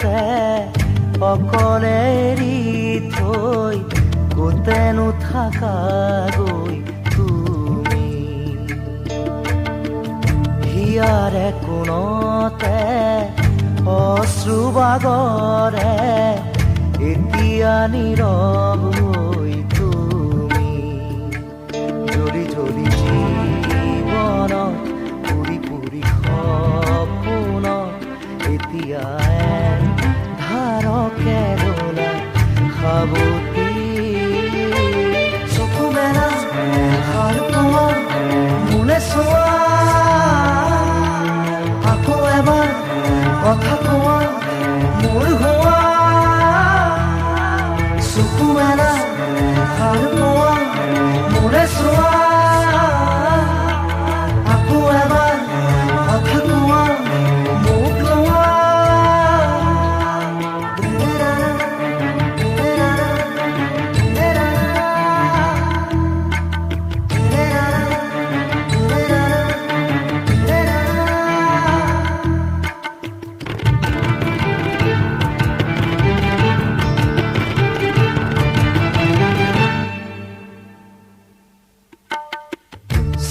বুকুতে অকলে এৰি থৈ ক'তেনো থাকাগৈ তুমি। হিয়াৰে কোণতে অশ্ৰুবাগৰে এতিয়া নীৰৱ হৈ তুমি। জ্বলি জ্বলি জীৱনত পুৰি পুৰি সপোনত এতিয়া ধাৰকে দোলা সাৱতি। চকু মেলা সাৰ পোৱা মোলে চোৱা, আকৌ এবাৰ কথা কোৱা মোৰ হোৱা। চকু মেলা সাৰ পোৱা মোলে চোৱা, আকৌ এবাৰ কথা কোৱা মোক লোৱা।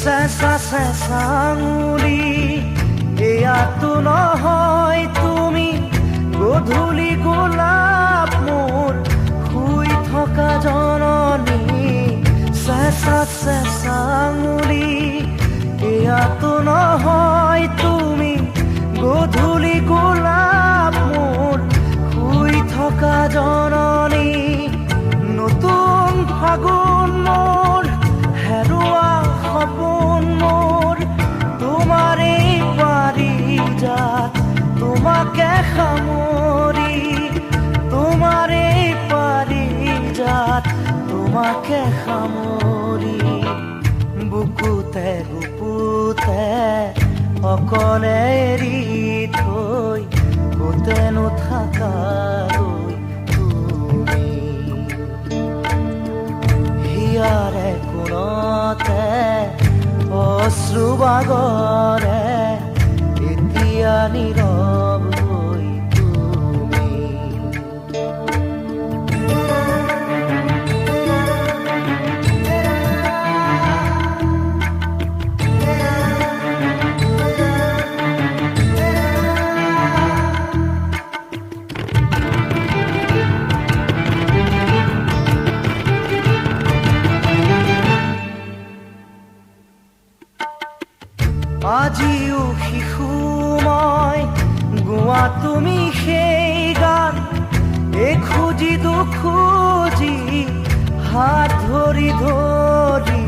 চেঁচা চেঁচা আঙুলি এয়াতো নহয় তুমি, গধূলি গোলাপ মোৰ শুই থকা জননী। চেঁচা চেঁচা আঙুলি এয়াতো নহয় তুমি, গধূলি গোলাপ মোৰ শুই থকা জননী। নতুন ফাগুন মোৰ হেৰুৱা সপোন মোৰ, তোমাৰে পাৰিজাত তোমাকে সামৰি। তোমাৰে পাৰিজাত তোমাকে সামৰি। বুকুতে গুপুতে অকলে এৰি থৈ ক'তেনো থাকাগৈ তুমি। হিয়াৰে কোণতে অশ্ৰুবাগৰে এতিয়া নীৰৱ হৈ তুমি। আজিও শিশু মই গোৱা তুমি সেই গান, খুজি দুখুজি হাত ধৰি ধৰি